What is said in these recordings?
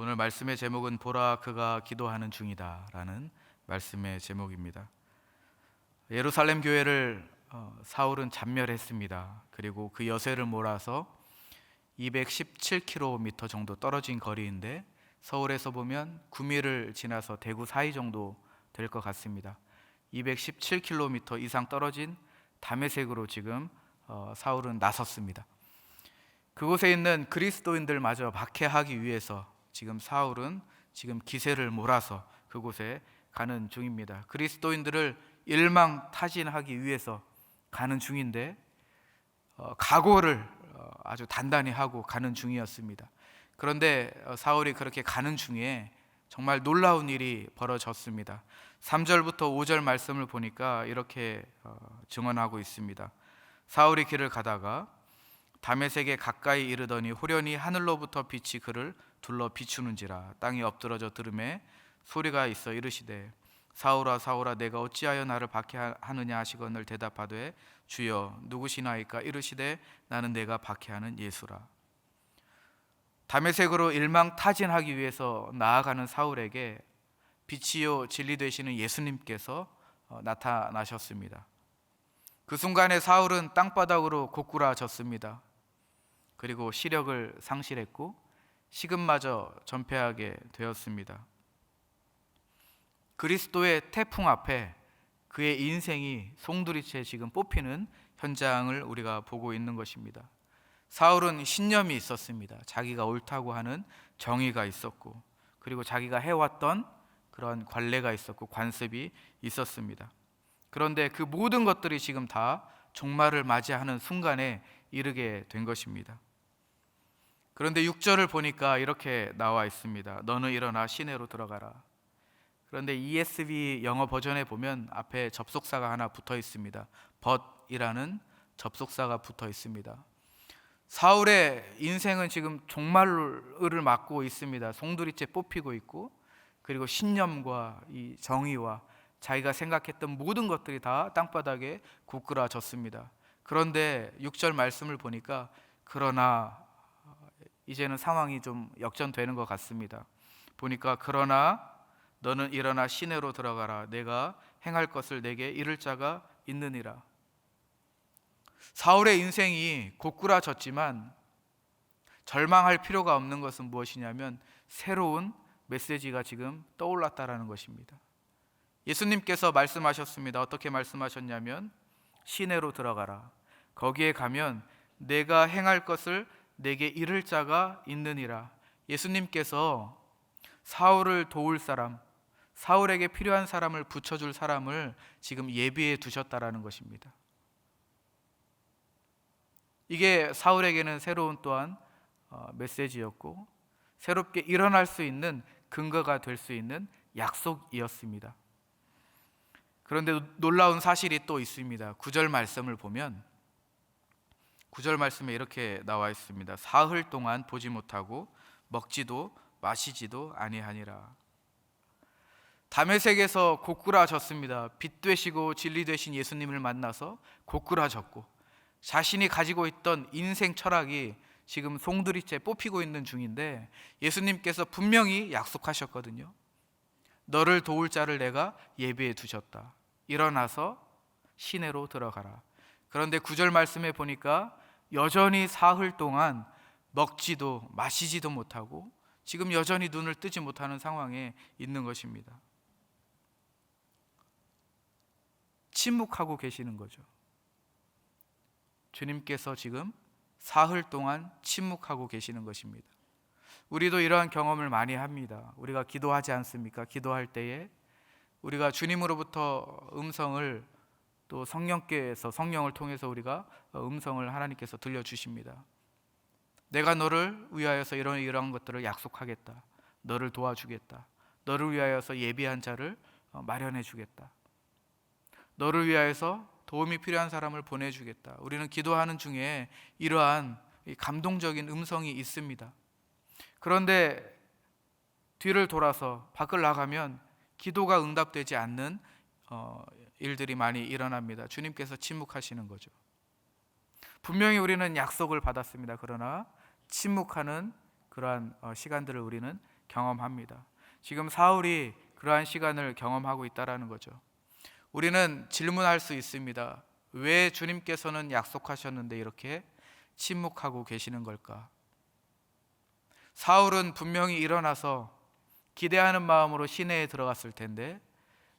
오늘 말씀의 제목은 보라 그가 기도하는 중이다 라는 말씀의 제목입니다. 예루살렘 교회를 사울은 잔멸했습니다. 그리고 그 여세를 몰아서 217km 정도 떨어진 거리인데 서울에서 보면 구미를 지나서 대구 사이 정도 될 것 같습니다. 217km 이상 떨어진 다메섹으로 지금 사울은 나섰습니다. 그곳에 있는 그리스도인들마저 박해하기 위해서 지금 사울은 지금 기세를 몰아서 그곳에 가는 중입니다. 그리스도인들을 일망타진하기 위해서 가는 중인데 각오를 아주 단단히 하고 가는 중이었습니다. 그런데 사울이 그렇게 가는 중에 정말 놀라운 일이 벌어졌습니다. 3절부터 5절 말씀을 보니까 이렇게 증언하고 있습니다. 사울이 길을 가다가 다메섹에 가까이 이르더니 호련히 하늘로부터 빛이 그를 둘러 비추는지라. 땅이 엎드러져 들음에 소리가 있어 이르시되 사울아 사울아 내가 어찌하여 나를 박해하느냐 하시거늘 대답하되 주여 누구시나이까. 이르시되 나는 내가 박해하는 예수라. 다메섹으로 일망타진하기 위해서 나아가는 사울에게 빛이요 진리 되시는 예수님께서 나타나셨습니다. 그 순간에 사울은 땅바닥으로 고꾸라졌습니다. 그리고 시력을 상실했고 식은마저 전폐하게 되었습니다. 그리스도의 태풍 앞에 그의 인생이 송두리째 지금 뽑히는 현장을 우리가 보고 있는 것입니다. 사울은 신념이 있었습니다. 자기가 옳다고 하는 정의가 있었고, 그리고 자기가 해왔던 그런 관례가 있었고 관습이 있었습니다. 그런데 그 모든 것들이 지금 다 종말을 맞이하는 순간에 이르게 된 것입니다. 그런데 6절을 보니까 이렇게 나와 있습니다. 너는 일어나 시내로 들어가라. 그런데 ESV 영어 버전에 보면 앞에 접속사가 하나 붙어 있습니다. but이라는 접속사가 붙어 있습니다. 사울의 인생은 지금 종말을 맞고 있습니다. 송두리째 뽑히고 있고, 그리고 신념과 이 정의와 자기가 생각했던 모든 것들이 다 땅바닥에 고꾸라졌습니다. 그런데 6절 말씀을 보니까 그러나 이제는 상황이 좀 역전되는 것 같습니다. 보니까 그러나 너는 일어나 시내로 들어가라. 내가 행할 것을 내게 이를 자가 있느니라. 사울의 인생이 고꾸라졌지만 절망할 필요가 없는 것은 무엇이냐면 새로운 메시지가 지금 떠올랐다라는 것입니다. 예수님께서 말씀하셨습니다. 어떻게 말씀하셨냐면 시내로 들어가라. 거기에 가면 내가 행할 것을 내게 이를 자가 있느니라. 예수님께서 사울을 도울 사람, 사울에게 필요한 사람을 붙여줄 사람을 지금 예비해 두셨다라는 것입니다. 이게 사울에게는 새로운 또한 메시지였고 새롭게 일어날 수 있는 근거가 될 수 있는 약속이었습니다. 그런데 놀라운 사실이 또 있습니다. 9절 말씀을 보면 9절 말씀에 이렇게 나와 있습니다. 사흘 동안 보지 못하고 먹지도 마시지도 아니하니라. 다메섹에서 고꾸라졌습니다. 빛 되시고 진리 되신 예수님을 만나서 고꾸라졌고 자신이 가지고 있던 인생 철학이 지금 송두리째 뽑히고 있는 중인데 예수님께서 분명히 약속하셨거든요. 너를 도울 자를 내가 예비해 두셨다. 일어나서 시내로 들어가라. 그런데 9절 말씀에 보니까 여전히 사흘 동안 먹지도 마시지도 못하고 지금 여전히 눈을 뜨지 못하는 상황에 있는 것입니다. 침묵하고 계시는 거죠. 주님께서 지금 사흘 동안 침묵하고 계시는 것입니다. 우리도 이러한 경험을 많이 합니다. 우리가 기도하지 않습니까? 기도할 때에 우리가 주님으로부터 음성을 또 성령을 통해서 우리가 음성을 하나님께서 들려주십니다. 내가 너를 위하여서 이러한 것들을 약속하겠다. 너를 도와주겠다. 너를 위하여서 예비한 자를 마련해 주겠다. 너를 위하여서 도움이 필요한 사람을 보내주겠다. 우리는 기도하는 중에 이러한 감동적인 음성이 있습니다. 그런데 뒤를 돌아서 밖을 나가면 기도가 응답되지 않는 일들이 많이 일어납니다. 주님께서 침묵하시는 거죠. 분명히 우리는 약속을 받았습니다. 그러나 침묵하는 그러한 시간들을 우리는 경험합니다. 지금 사울이 그러한 시간을 경험하고 있다라는 거죠. 우리는 질문할 수 있습니다. 왜 주님께서는 약속하셨는데 이렇게 침묵하고 계시는 걸까? 사울은 분명히 일어나서 기대하는 마음으로 시내에 들어갔을 텐데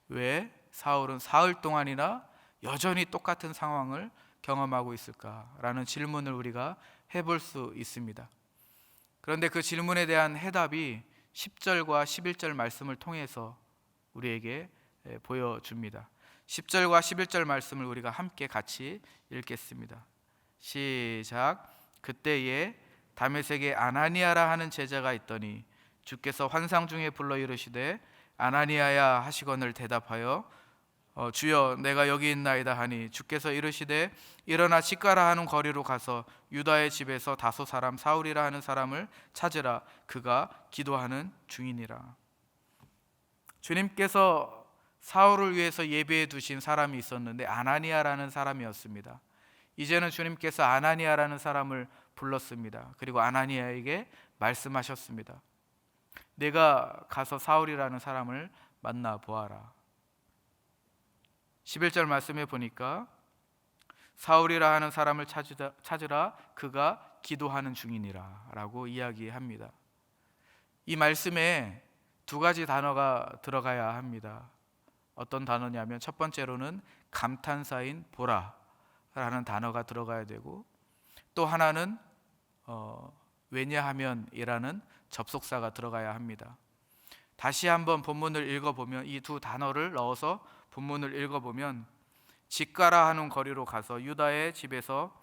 왜 사울은 사흘 동안이나 여전히 똑같은 상황을 경험하고 있을까라는 질문을 우리가 해볼 수 있습니다. 그런데 그 질문에 대한 해답이 10절과 11절 말씀을 통해서 우리에게 보여줍니다. 10절과 11절 말씀을 우리가 함께 같이 읽겠습니다. 시작. 그때에 다메섹에 아나니아라 하는 제자가 있더니 주께서 환상 중에 불러 이르시되 아나니아야 하시거늘 대답하여 주여 내가 여기 있나이다 하니 주께서 이르시되 일어나 직가라 하는 거리로 가서 유다의 집에서 다소 사람 사울이라 하는 사람을 찾으라 그가 기도하는 중이니라. 주님께서 사울을 위해서 예비해 두신 사람이 있었는데 아나니아라는 사람이었습니다. 이제는 주님께서 아나니아라는 사람을 불렀습니다. 그리고 아나니아에게 말씀하셨습니다. 내가 가서 사울이라는 사람을 만나 보아라. 11절 말씀에 보니까 사울이라 하는 사람을 찾으라 그가 기도하는 중이니라 라고 이야기합니다. 이 말씀에 두 가지 단어가 들어가야 합니다. 어떤 단어냐면 첫 번째로는 감탄사인 보라 라는 단어가 들어가야 되고 또 하나는 왜냐하면 이라는 접속사가 들어가야 합니다. 다시 한번 본문을 읽어보면 이 두 단어를 넣어서 본문을 읽어보면 직가라 하는 거리로 가서 유다의 집에서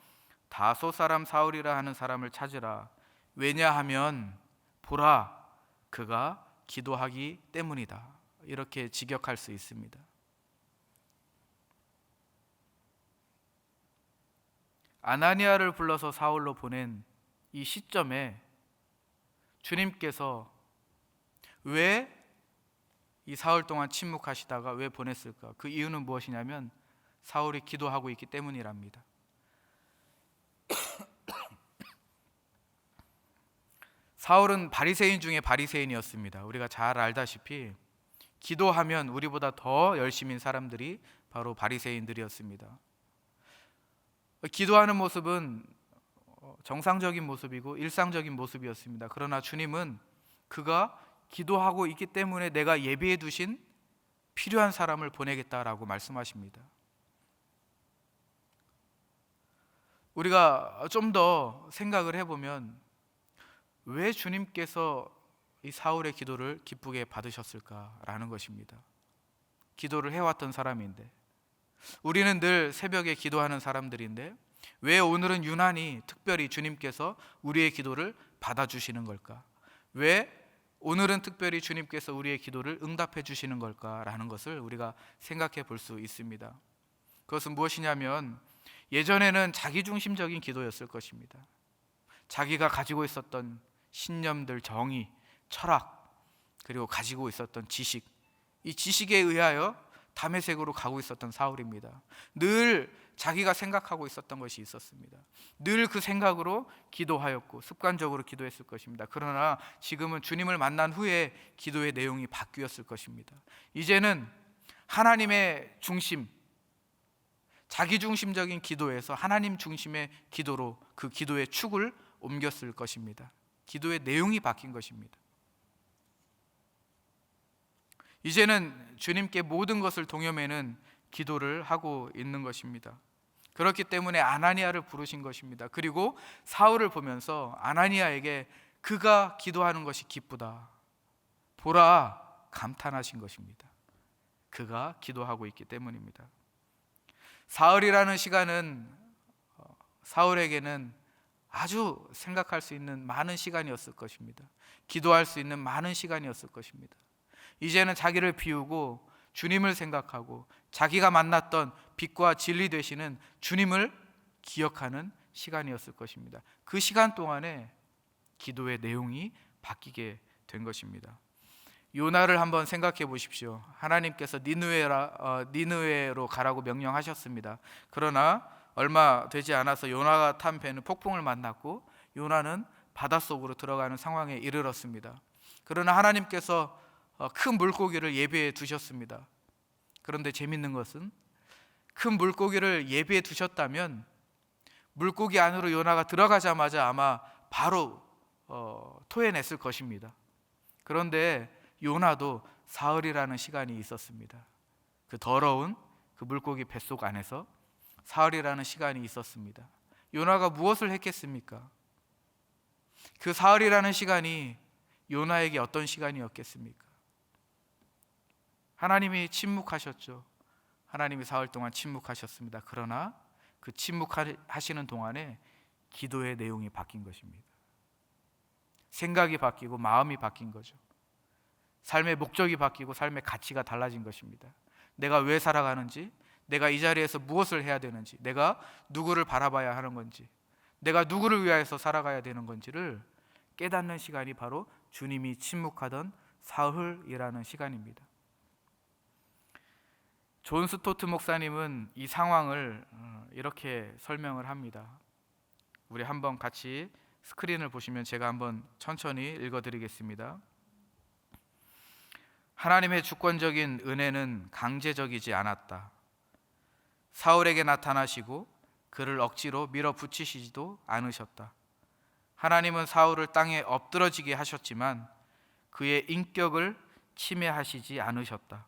다소 사람 사울이라 하는 사람을 찾으라 왜냐하면 보라 그가 기도하기 때문이다 이렇게 직역할 수 있습니다. 아나니아를 불러서 사울로 보낸 이 시점에 주님께서 왜 이 사흘 동안 침묵하시다가 왜 보냈을까? 그 이유는 무엇이냐면 사울이 기도하고 있기 때문이랍니다. 사울은 바리새인 중에 바리새인이었습니다. 우리가 잘 알다시피 기도하면 우리보다 더 열심인 사람들이 바로 바리새인들이었습니다. 기도하는 모습은 정상적인 모습이고 일상적인 모습이었습니다. 그러나 주님은 그가 기도하고 있기 때문에 내가 예비해 두신 필요한 사람을 보내겠다라고 말씀하십니다. 우리가 좀 더 생각을 해보면 왜 주님께서 이 사울의 기도를 기쁘게 받으셨을까라는 것입니다. 기도를 해왔던 사람인데 우리는 늘 새벽에 기도하는 사람들인데 왜 오늘은 유난히 특별히 주님께서 우리의 기도를 받아주시는 걸까? 왜 오늘은 특별히 주님께서 우리의 기도를 응답해 주시는 걸까라는 것을 우리가 생각해 볼 수 있습니다. 그것은 무엇이냐면 예전에는 자기중심적인 기도였을 것입니다. 자기가 가지고 있었던 신념들, 정의, 철학, 그리고 가지고 있었던 지식, 이 지식에 의하여 다메섹으로 가고 있었던 사울입니다. 늘 자기가 생각하고 있었던 것이 있었습니다. 늘 그 생각으로 기도하였고 습관적으로 기도했을 것입니다. 그러나 지금은 주님을 만난 후에 기도의 내용이 바뀌었을 것입니다. 이제는 하나님의 중심, 자기중심적인 기도에서 하나님 중심의 기도로 그 기도의 축을 옮겼을 것입니다. 기도의 내용이 바뀐 것입니다. 이제는 주님께 모든 것을 동여매는 기도를 하고 있는 것입니다. 그렇기 때문에 아나니아를 부르신 것입니다. 그리고 사울을 보면서 아나니아에게 그가 기도하는 것이 기쁘다, 보라 감탄하신 것입니다. 그가 기도하고 있기 때문입니다. 사흘이라는 시간은 사울에게는 아주 생각할 수 있는 많은 시간이었을 것입니다. 기도할 수 있는 많은 시간이었을 것입니다. 이제는 자기를 비우고 주님을 생각하고 자기가 만났던 빛과 진리 되시는 주님을 기억하는 시간이었을 것입니다. 그 시간 동안에 기도의 내용이 바뀌게 된 것입니다. 요나를 한번 생각해 보십시오. 하나님께서 니느웨로 가라고 명령하셨습니다. 그러나 얼마 되지 않아서 요나가 탄 배는 폭풍을 만났고 요나는 바닷속으로 들어가는 상황에 이르렀습니다. 그러나 하나님께서 큰 물고기를 예비해 두셨습니다. 그런데 재밌는 것은 큰 물고기를 예비해 두셨다면 물고기 안으로 요나가 들어가자마자 아마 바로 토해냈을 것입니다. 그런데 요나도 사흘이라는 시간이 있었습니다. 그 더러운 그 물고기 뱃속 안에서 사흘이라는 시간이 있었습니다. 요나가 무엇을 했겠습니까? 그 사흘이라는 시간이 요나에게 어떤 시간이었겠습니까? 하나님이 침묵하셨죠. 하나님이 사흘 동안 침묵하셨습니다. 그러나 그 침묵하시는 동안에 기도의 내용이 바뀐 것입니다. 생각이 바뀌고 마음이 바뀐 거죠. 삶의 목적이 바뀌고 삶의 가치가 달라진 것입니다. 내가 왜 살아가는지, 내가 이 자리에서 무엇을 해야 되는지, 내가 누구를 바라봐야 하는 건지, 내가 누구를 위하여서 살아가야 되는 건지를 깨닫는 시간이 바로 주님이 침묵하던 사흘이라는 시간입니다. 존 스토트 목사님은 이 상황을 이렇게 설명을 합니다. 우리 한번 같이 스크린을 보시면 제가 한번 천천히 읽어드리겠습니다. 하나님의 주권적인 은혜는 강제적이지 않았다. 사울에게 나타나시고 그를 억지로 밀어붙이시지도 않으셨다. 하나님은 사울을 땅에 엎드러지게 하셨지만 그의 인격을 침해하시지 않으셨다.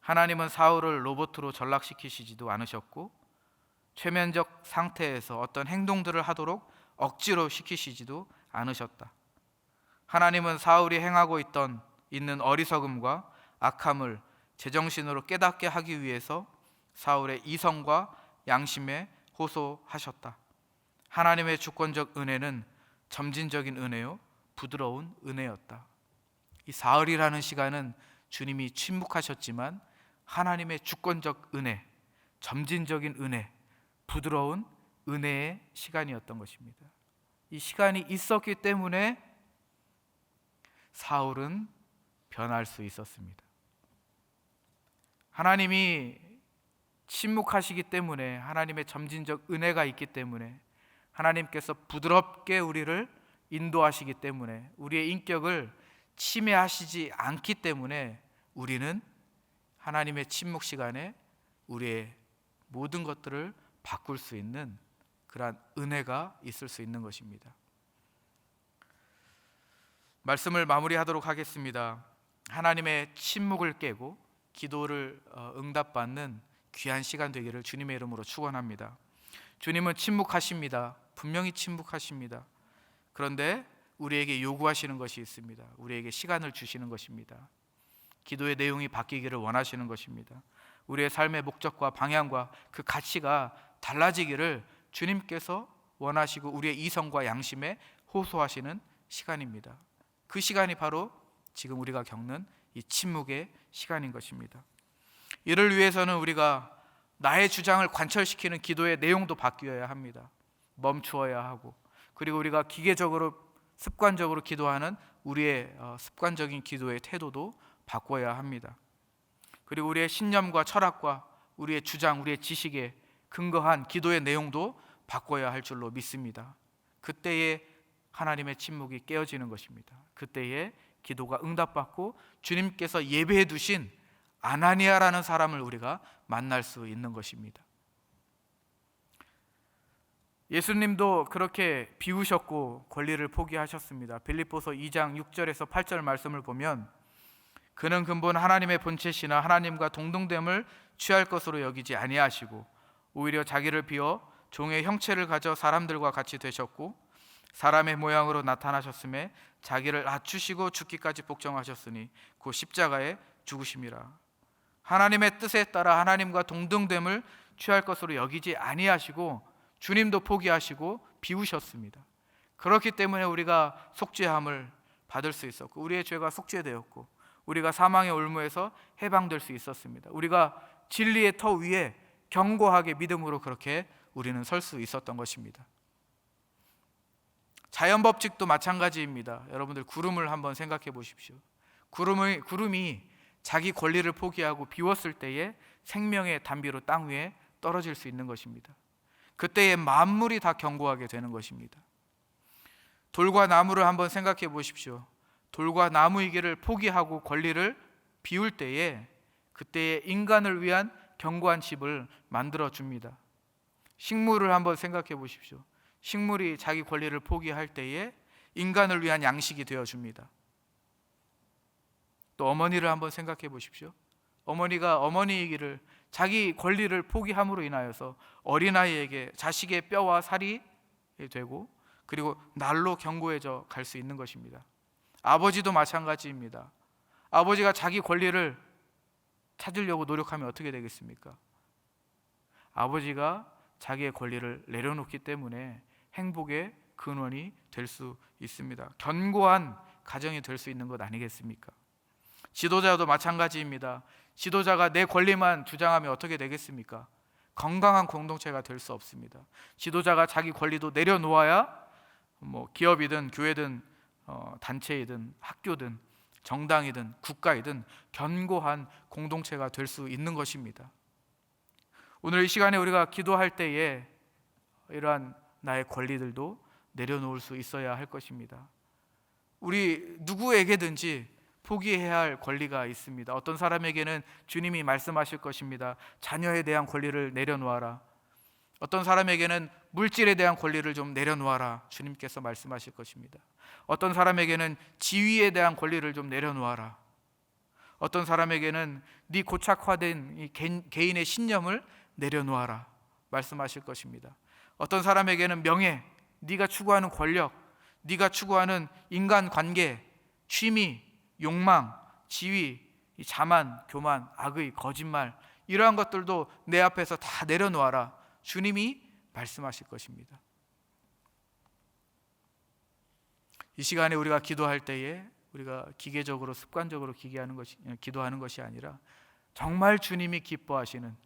하나님은 사울을 로봇으로 전락시키시지도 않으셨고 최면적 상태에서 어떤 행동들을 하도록 억지로 시키시지도 않으셨다. 하나님은 사울이 행하고 있는 어리석음과 악함을 제정신으로 깨닫게 하기 위해서 사울의 이성과 양심에 호소하셨다. 하나님의 주권적 은혜는 점진적인 은혜요 부드러운 은혜였다. 이 사흘이라는 시간은 주님이 침묵하셨지만 하나님의 주권적 은혜, 점진적인 은혜, 부드러운 은혜의 시간이었던 것입니다. 이 시간이 있었기 때문에 사울은 변할 수 있었습니다. 하나님이 침묵하시기 때문에, 하나님의 점진적 은혜가 있기 때문에, 하나님께서 부드럽게 우리를 인도하시기 때문에, 우리의 인격을 침해하시지 않기 때문에 우리는 하나님의 침묵 시간에 우리의 모든 것들을 바꿀 수 있는 그러한 은혜가 있을 수 있는 것입니다. 말씀을 마무리하도록 하겠습니다. 하나님의 침묵을 깨고 기도를 응답받는 귀한 시간 되기를 주님의 이름으로 축원합니다. 주님은 침묵하십니다. 분명히 침묵하십니다. 그런데 우리에게 요구하시는 것이 있습니다. 우리에게 시간을 주시는 것입니다. 기도의 내용이 바뀌기를 원하시는 것입니다. 우리의 삶의 목적과 방향과 그 가치가 달라지기를 주님께서 원하시고 우리의 이성과 양심에 호소하시는 시간입니다. 그 시간이 바로 지금 우리가 겪는 이 침묵의 시간인 것입니다. 이를 위해서는 우리가 나의 주장을 관철시키는 기도의 내용도 바뀌어야 합니다. 멈추어야 하고, 그리고 우리가 기계적으로 습관적으로 기도하는 우리의 습관적인 기도의 태도도 바꿔야 합니다. 그리고 우리의 신념과 철학과 우리의 주장, 우리의 지식에 근거한 기도의 내용도 바꿔야 할 줄로 믿습니다. 그때에 하나님의 침묵이 깨어지는 것입니다. 그때에 기도가 응답받고 주님께서 예배해 두신 아나니아라는 사람을 우리가 만날 수 있는 것입니다. 예수님도 그렇게 비우셨고 권리를 포기하셨습니다. 빌립보서 2장 6절에서 8절 말씀을 보면 그는 근본 하나님의 본체시나 하나님과 동등됨을 취할 것으로 여기지 아니하시고 오히려 자기를 비워 종의 형체를 가져 사람들과 같이 되셨고 사람의 모양으로 나타나셨음에 자기를 낮추시고 죽기까지 복종하셨으니 곧 십자가에 죽으심이라. 하나님의 뜻에 따라 하나님과 동등됨을 취할 것으로 여기지 아니하시고 주님도 포기하시고 비우셨습니다. 그렇기 때문에 우리가 속죄함을 받을 수 있었고 우리의 죄가 속죄되었고 우리가 사망의 올무에서 해방될 수 있었습니다. 우리가 진리의 터 위에 견고하게 믿음으로 그렇게 우리는 설 수 있었던 것입니다. 자연 법칙도 마찬가지입니다. 여러분들 구름을 한번 생각해 보십시오. 구름이 자기 권리를 포기하고 비웠을 때에 생명의 단비로 땅 위에 떨어질 수 있는 것입니다. 그때에 만물이 다 견고하게 되는 것입니다. 돌과 나무를 한번 생각해 보십시오. 돌과 나무이기를 포기하고 권리를 비울 때에 그때에 인간을 위한 견고한 집을 만들어 줍니다. 식물을 한번 생각해 보십시오. 식물이 자기 권리를 포기할 때에 인간을 위한 양식이 되어 줍니다. 또 어머니를 한번 생각해 보십시오. 어머니가 어머니이기를 자기 권리를 포기함으로 인하여서 어린아이에게 자식의 뼈와 살이 되고 그리고 날로 견고해져 갈 수 있는 것입니다. 아버지도 마찬가지입니다. 아버지가 자기 권리를 찾으려고 노력하면 어떻게 되겠습니까? 아버지가 자기의 권리를 내려놓기 때문에 행복의 근원이 될 수 있습니다. 견고한 가정이 될 수 있는 것 아니겠습니까? 지도자도 마찬가지입니다. 지도자가 내 권리만 주장하면 어떻게 되겠습니까? 건강한 공동체가 될 수 없습니다. 지도자가 자기 권리도 내려놓아야 기업이든 교회든 단체이든 학교든 정당이든 국가이든 견고한 공동체가 될 수 있는 것입니다. 오늘 이 시간에 우리가 기도할 때에 이러한 나의 권리들도 내려놓을 수 있어야 할 것입니다. 우리 누구에게든지 포기해야 할 권리가 있습니다. 어떤 사람에게는 주님이 말씀하실 것입니다. 자녀에 대한 권리를 내려놓아라. 어떤 사람에게는 물질에 대한 권리를 좀 내려놓아라. 주님께서 말씀하실 것입니다. 어떤 사람에게는 지위에 대한 권리를 좀 내려놓아라. 어떤 사람에게는 네 고착화된 이 개인의 신념을 내려놓아라. 말씀하실 것입니다. 어떤 사람에게는 명예, 네가 추구하는 권력, 네가 추구하는 인간관계, 취미, 욕망, 지위, 자만, 교만, 악의, 거짓말 이러한 것들도 내 앞에서 다 내려놓아라. 주님이 말씀하실 것입니다. 이 시간에 우리가 기도할 때에 우리가 기계적으로 습관적으로 기도하는 것이 아니라 정말 주님이 기뻐하시는,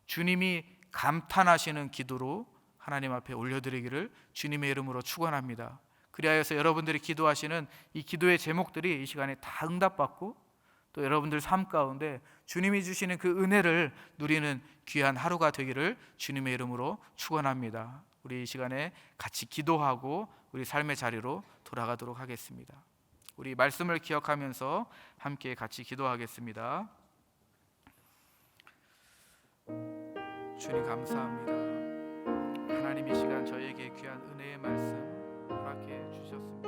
주님이 감탄하시는 기도로 하나님 앞에 올려드리기를 주님의 이름으로 축원합니다. 그리하여서 여러분들이 기도하시는 이 기도의 제목들이 이 시간에 다 응답받고 또 여러분들 삶 가운데 주님이 주시는 그 은혜를 누리는 귀한 하루가 되기를 주님의 이름으로 축원합니다. 우리 이 시간에 같이 기도하고 우리 삶의 자리로 돌아가도록 하겠습니다. 우리 말씀을 기억하면서 함께 같이 기도하겠습니다. 주님 감사합니다. 하나님 이 시간 저희에게 귀한 은혜의 말씀 허락해 주셨습니다.